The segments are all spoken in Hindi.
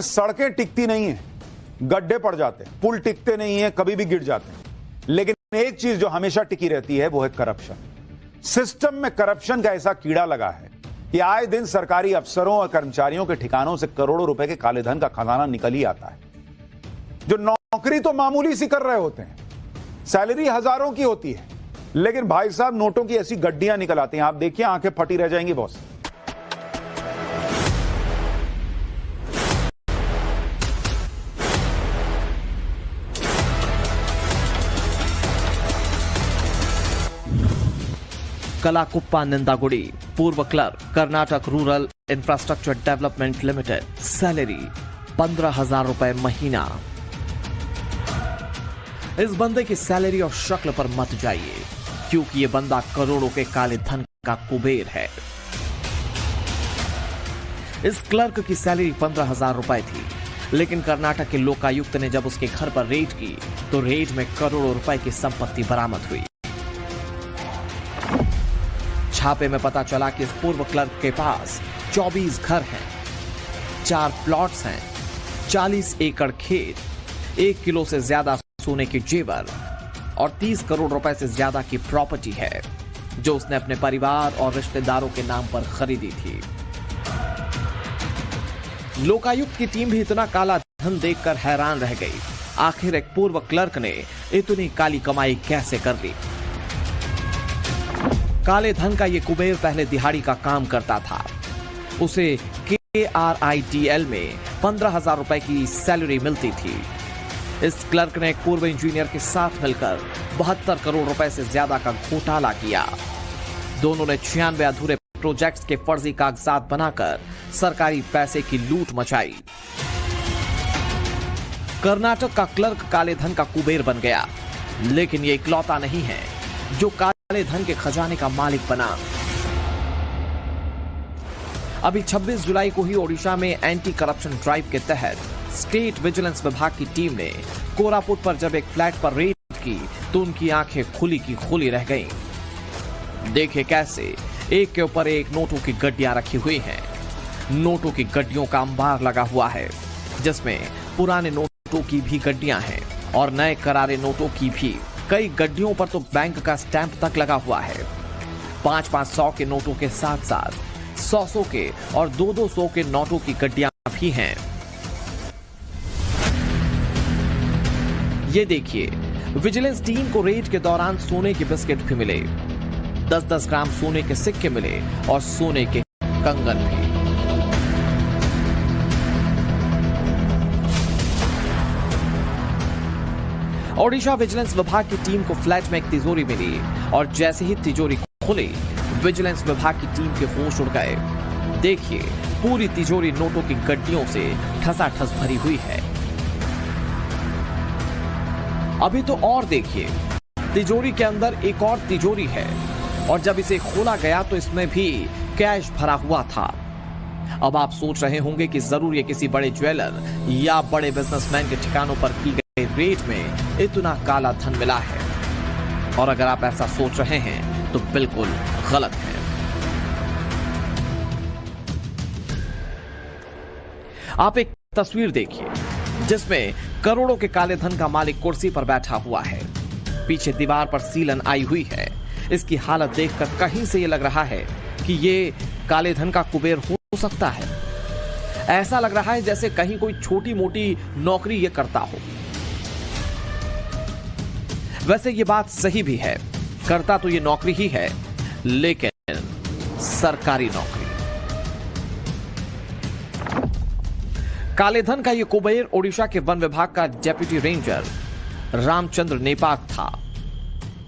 सड़कें टिकती नहीं है, गड्ढे पड़ जाते हैं, पुल टिकते नहीं है, कभी भी गिर जाते हैं। लेकिन एक चीज जो हमेशा टिकी रहती है वो है करप्शन। सिस्टम में करप्शन का ऐसा कीड़ा लगा है कि आए दिन सरकारी अफसरों और कर्मचारियों के ठिकानों से करोड़ों रुपए के काले धन का खजाना निकल ही आता है। जो नौकरी तो मामूली सी कर रहे होते हैं, सैलरी हजारों की होती है, लेकिन भाई साहब नोटों की ऐसी गड्डियां निकल आती हैं, आप देखिए आंखें फटी रह जाएंगी बॉस। कलाकुप्पा निंदागुड़ी, पूर्व clerk, Karnataka rural infrastructure development limited, salary 15,000 रुपए महीना। इस बंदे की सैलरी और शक्ल पर मत जाइए, क्योंकि यह बंदा करोड़ों के काले धन का कुबेर है। इस क्लर्क की सैलरी 15,000 रुपए थी, लेकिन कर्नाटक के लोकायुक्त ने जब उसके घर पर रेड की तो रेड में करोड़ों रुपए की संपत्ति बरामद हुई। छापे में पता चला कि इस पूर्व क्लर्क के पास 24 घर हैं, 4 प्लॉट्स हैं, 40 एकड़ खेत, 1 किलो से ज्यादा सोने के जेवर और 30 करोड़ रुपए से ज्यादा की प्रॉपर्टी है, जो उसने अपने परिवार और रिश्तेदारों के नाम पर खरीदी थी। लोकायुक्त की टीम भी इतना काला धन देखकर हैरान रह गई। आखिर एक पूर्व क्लर्क ने इतनी काली कमाई कैसे कर ली? काले धन का ये कुबेर पहले दिहाड़ी का काम करता था। उसे KRITL में 15,000 रुपए की सैलरी मिलती थी। इस क्लर्क ने एक पूर्व इंजीनियर के साथ मिलकर 72 करोड़ रुपए से ज्यादा का घोटाला किया। दोनों ने 96 अधूरे प्रोजेक्ट्स के फर्जी कागजात बनाकर सरकारी पैसे की लूट मचाई। कर्नाटक का क्लर्क काले धन का कुबेर बन गया, लेकिन ये इकलौता नहीं है जो काले धन के खजाने का मालिक बना। अभी 26 जुलाई को ही ओडिशा में एंटी करप्शन ड्राइव के तहत स्टेट विजिलेंस विभाग की टीम ने कोरापुट पर जब एक फ्लैट पर रेड की तो उनकी आंखें खुली की खुली रह गईं। देखे कैसे एक के ऊपर एक नोटों की गड्डियां रखी हुई हैं। नोटों की गड्डियों का अंबार लगा हुआ है, जिसमें पुराने नोटों की भी गड्डियां हैं और नए करारे नोटों की भी। कई गड्डियों पर तो बैंक का स्टैंप तक लगा हुआ है। 500-500 के नोटों के साथ साथ 100 के और 200 के नोटों की गड्डियां भी हैं। ये देखिए, विजिलेंस टीम को रेड के दौरान सोने के बिस्किट भी मिले, 10-10 ग्राम सोने के सिक्के मिले और सोने के कंगन भी। ओडिशा विजिलेंस विभाग की टीम को फ्लैट में एक तिजोरी मिली और जैसे ही तिजोरी खुली, विजिलेंस विभाग की टीम के होश उड़ गए। देखिए, पूरी तिजोरी नोटों की गड्डियों से ठसाठस भरी हुई है। अभी तो और देखिए, तिजोरी के अंदर एक और तिजोरी है और जब इसे खोला गया तो इसमें भी कैश भरा हुआ था। अब आप सोच रहे होंगे कि जरूर ये किसी बड़े ज्वेलर या बड़े बिजनेसमैन के ठिकानों पर की गई रेट में इतना काला धन मिला है, और अगर आप ऐसा सोच रहे हैं तो बिल्कुल गलत है। आप एक तस्वीर देखिए जिसमें करोड़ों के काले धन का मालिक कुर्सी पर बैठा हुआ है। पीछे दीवार पर सीलन आई हुई है। इसकी हालत देखकर कहीं से यह लग रहा है कि ये काले धन का कुबेर हो सकता है। ऐसा लग रहा है जैसे कहीं कोई छोटी मोटी नौकरी ये करता हो। वैसे ये बात सही भी है, करता तो ये नौकरी ही है, लेकिन सरकारी नौकरी। काले धन का ये कुबेर ओडिशा के वन विभाग का डेप्यूटी रेंजर रामचंद्र नेपाक था,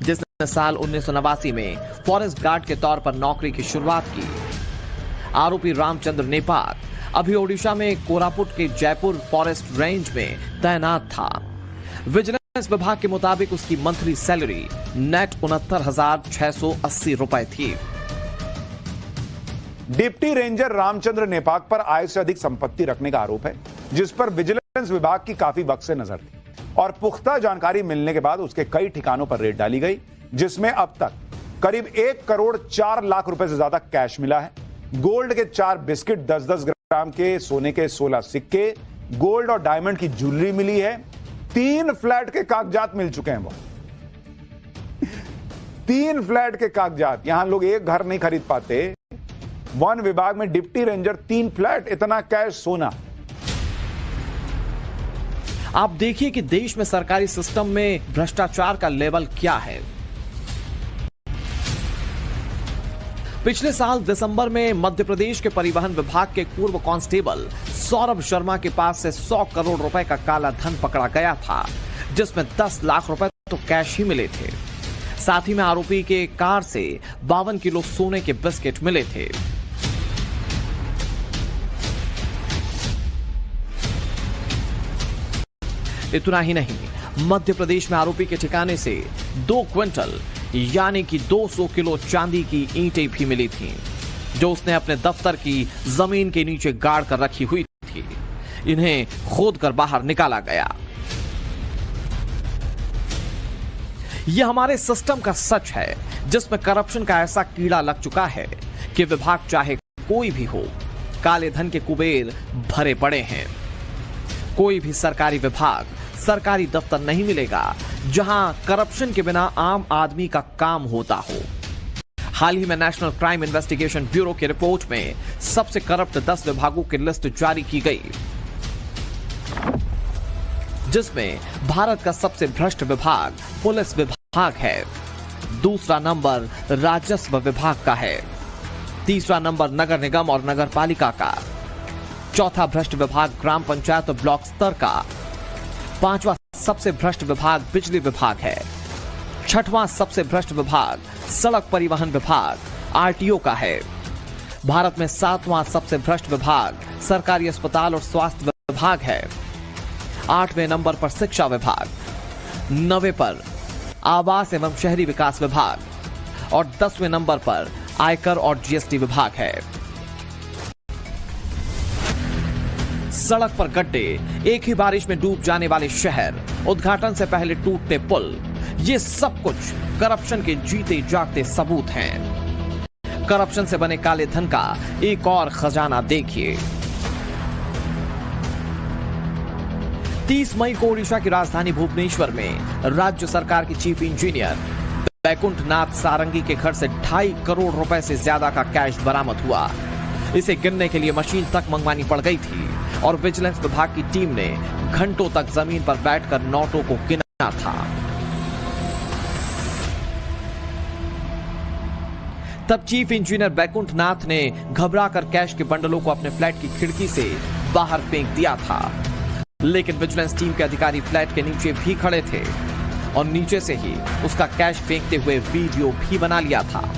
जिसने साल 1989 में फॉरेस्ट गार्ड के तौर पर नौकरी की शुरुआत की। आरोपी रामचंद्र नेपाक अभी ओडिशा में कोरापुट के जयपुर फॉरेस्ट रेंज में तैनात था। विजिलेंस विभाग के मुताबिक उसकी मंथली सैलरी नेट 69,680 रुपए थी। डिप्टी रेंजर रामचंद्र नेपाक पर आय से अधिक संपत्ति रखने का आरोप है, जिस पर विजिलेंस विभाग की काफी वक्त से नजर थी और पुख्ता जानकारी मिलने के बाद उसके कई ठिकानों पर रेड डाली गई, जिसमें अब तक करीब 1 करोड़ 4 लाख रुपए से ज्यादा कैश मिला है। गोल्ड के 4 बिस्किट, 10-10 ग्राम के सोने के 16 सिक्के, गोल्ड और डायमंड की ज्वेलरी मिली है, 3 फ्लैट के कागजात मिल चुके हैं। वो 3 फ्लैट के कागजात। यहां लोग एक घर नहीं खरीद पाते, वन विभाग में डिप्टी रेंजर 3 फ्लैट, इतना कैश, सोना। आप देखिए कि देश में सरकारी सिस्टम में भ्रष्टाचार का लेवल क्या है। पिछले साल दिसंबर में मध्य प्रदेश के परिवहन विभाग के पूर्व कांस्टेबल सौरभ शर्मा के पास से 100 करोड़ रुपए का काला धन पकड़ा गया था, जिसमें 10 लाख रुपए तो कैश ही मिले थे। साथ ही में आरोपी के कार से 52 किलो सोने के बिस्किट मिले थे। इतना ही नहीं, मध्य प्रदेश में आरोपी के ठिकाने से 2 क्विंटल यानी कि 200 किलो चांदी की ईंटें भी मिली थीं, जो उसने अपने दफ्तर की जमीन के नीचे गाड़ कर रखी हुई थी। इन्हें खोदकर बाहर निकाला गया। यह हमारे सिस्टम का सच है, जिसमें करप्शन का ऐसा कीड़ा लग चुका है कि विभाग चाहे कोई भी हो, काले धन के कुबेर भरे पड़े हैं। कोई भी सरकारी विभाग, सरकारी दफ्तर नहीं मिलेगा जहां करप्शन के बिना आम आदमी का काम होता हो। हाल ही में नेशनल क्राइम इन्वेस्टिगेशन ब्यूरो की रिपोर्ट में सबसे करप्ट 10 विभागों की लिस्ट जारी की गई, जिसमें भारत का सबसे भ्रष्ट विभाग पुलिस विभाग है। दूसरा नंबर राजस्व विभाग का है। तीसरा नंबर नगर निगम और नगर पालिका का। चौथा भ्रष्ट विभाग ग्राम पंचायत और ब्लॉक स्तर का। 5वां सबसे भ्रष्ट विभाग बिजली विभाग है। 6वां सबसे भ्रष्ट विभाग सड़क परिवहन विभाग आरटीओ का है। भारत में 7वां सबसे भ्रष्ट विभाग सरकारी अस्पताल और स्वास्थ्य विभाग है। 8वें नंबर पर शिक्षा विभाग, 9वें पर आवास एवं शहरी विकास विभाग और 10वें नंबर पर आयकर और जीएसटी विभाग है। सड़क पर गड्ढे, एक ही बारिश में डूब जाने वाले शहर, उद्घाटन से पहले टूटते पुल, ये सब कुछ करप्शन के जीते जागते सबूत हैं। करप्शन से बने काले धन का एक और खजाना देखिए। 30 मई को ओडिशा की राजधानी भुवनेश्वर में राज्य सरकार की चीफ इंजीनियर बैकुंठ नाथ सारंगी के घर से 2.5 करोड़ रुपए से ज्यादा का कैश बरामद हुआ। इसे गिनने के लिए मशीन तक मंगवानी पड़ गई थी और विजिलेंस विभाग की टीम ने घंटों तक जमीन पर बैठकर नोटों को गिना था। तब चीफ इंजीनियर बैकुंठ नाथ ने घबराकर कैश के बंडलों को अपने फ्लैट की खिड़की से बाहर फेंक दिया था, लेकिन विजिलेंस टीम के अधिकारी फ्लैट के नीचे भी खड़े थे और नीचे से ही उसका कैश फेंकते हुए वीडियो भी बना लिया था।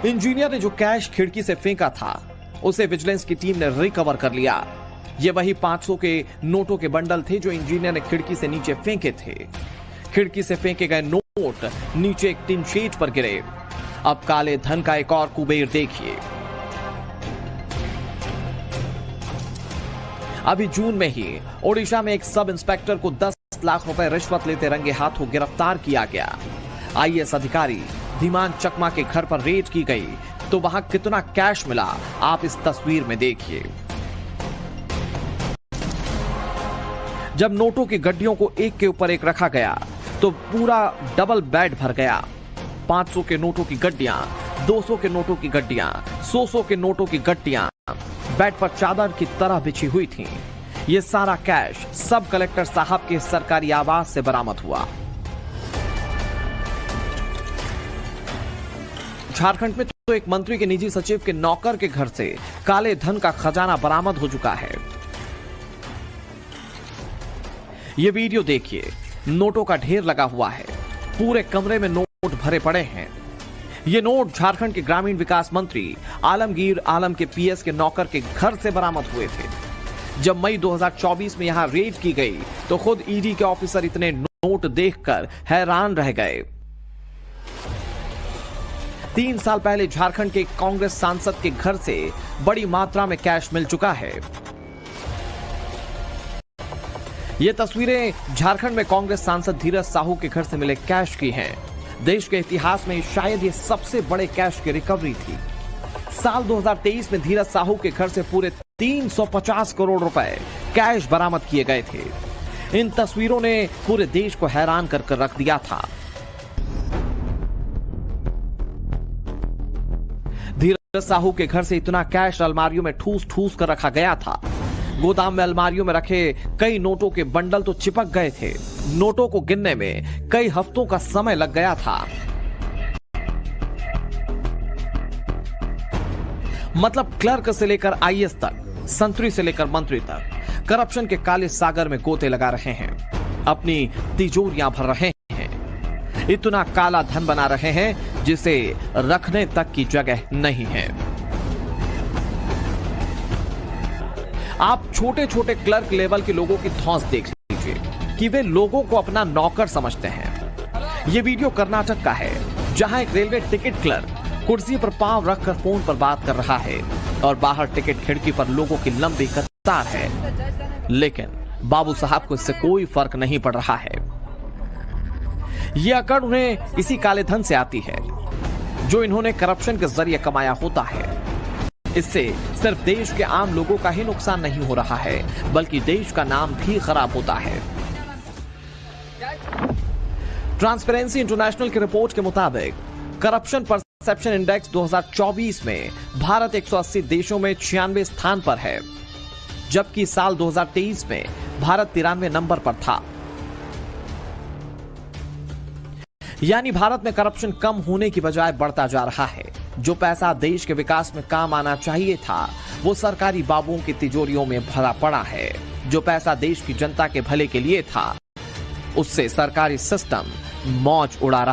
इंजीनियर ने जो कैश खिड़की से फेंका था, उसे विजिलेंस की टीम ने रिकवर कर लिया। ये वही 500 के नोटों के बंडल थे जो इंजीनियर ने खिड़की से नीचे फेंके थे। खिड़की से फेंके गए नोट नीचे एक टिन शीट पर गिरे। अब काले धन का एक और कुबेर देखिए। अभी जून में ही ओडिशा में एक सब इंस्पेक्टर को 10 लाख रुपए रिश्वत लेते रंगे हाथों गिरफ्तार किया गया। आईएएस अधिकारी धीमान चकमा के घर पर रेड की गई तो वहां कितना कैश मिला, आप इस तस्वीर में देखिए। जब नोटों की गड्डियों को एक के ऊपर एक रखा गया तो पूरा डबल बेड भर गया। 500 के नोटों की गड्डियां, 200 के नोटों की गड्डियां, 100 के नोटों की गड्डियां बेड पर चादर की तरह बिछी हुई थीं। यह सारा कैश सब कलेक्टर साहब के सरकारी आवास से बरामद हुआ। झारखंड में तो एक मंत्री के निजी सचिव के नौकर के घर से काले धन का खजाना बरामद हो चुका है। यह वीडियो देखिए, नोटों का ढेर लगा हुआ है, पूरे कमरे में नोट भरे पड़े हैं। ये नोट झारखंड के ग्रामीण विकास मंत्री आलमगीर आलम के पीएस के नौकर के घर से बरामद हुए थे। जब मई 2024 में यहां रेड की गई तो खुद ईडी के ऑफिसर इतने नोट देखकर हैरान रह गए। 3 साल पहले झारखंड के कांग्रेस सांसद के घर से बड़ी मात्रा में कैश मिल चुका है। ये तस्वीरें झारखंड में कांग्रेस सांसद धीरज साहू के घर से मिले कैश की हैं। देश के इतिहास में शायद ये सबसे बड़े कैश की रिकवरी थी। साल 2023 में धीरज साहू के घर से पूरे 350 करोड़ रुपए कैश बरामद किए गए थे। इन तस्वीरों ने पूरे देश को हैरान कर रख दिया था। धीरज साहू के घर से इतना कैश अलमारियों में ठूस ठूस कर रखा गया था। गोदाम में अलमारियों में रखे कई नोटों के बंडल तो चिपक गए थे। नोटों को गिनने में कई हफ्तों का समय लग गया था। मतलब क्लर्क से लेकर आईएएस तक, संतरी से लेकर मंत्री तक करप्शन के काले सागर में गोते लगा रहे हैं, अपनी तिजोरियां भर रहे हैं, इतना काला धन बना रहे हैं जिसे रखने तक की जगह नहीं है। आप छोटे छोटे क्लर्क लेवल के लोगों की धौंस देख लीजिए कि वे लोगों को अपना नौकर समझते हैं। यह वीडियो कर्नाटक का है, जहां एक रेलवे टिकट क्लर्क कुर्सी पर पांव रखकर फोन पर बात कर रहा है और बाहर टिकट खिड़की पर लोगों की लंबी कतार है, लेकिन बाबू साहब को इससे कोई फर्क नहीं पड़ रहा है। यह अकड़ उन्हें इसी काले धन से आती है जो इन्होंने करप्शन के जरिए कमाया होता है। इससे सिर्फ देश के आम लोगों का ही नुकसान नहीं हो रहा है, बल्कि देश का नाम भी खराब होता है। ट्रांसपेरेंसी इंटरनेशनल की रिपोर्ट के मुताबिक करप्शन परसेप्शन इंडेक्स 2024 में भारत 180 देशों में 96 स्थान पर है, जबकि साल 2023 में भारत 93 नंबर पर था। यानी भारत में करप्शन कम होने की बजाय बढ़ता जा रहा है। जो पैसा देश के विकास में काम आना चाहिए था, वो सरकारी बाबुओं की तिजोरियों में भरा पड़ा है। जो पैसा देश की जनता के भले के लिए था, उससे सरकारी सिस्टम मौज उड़ा रहा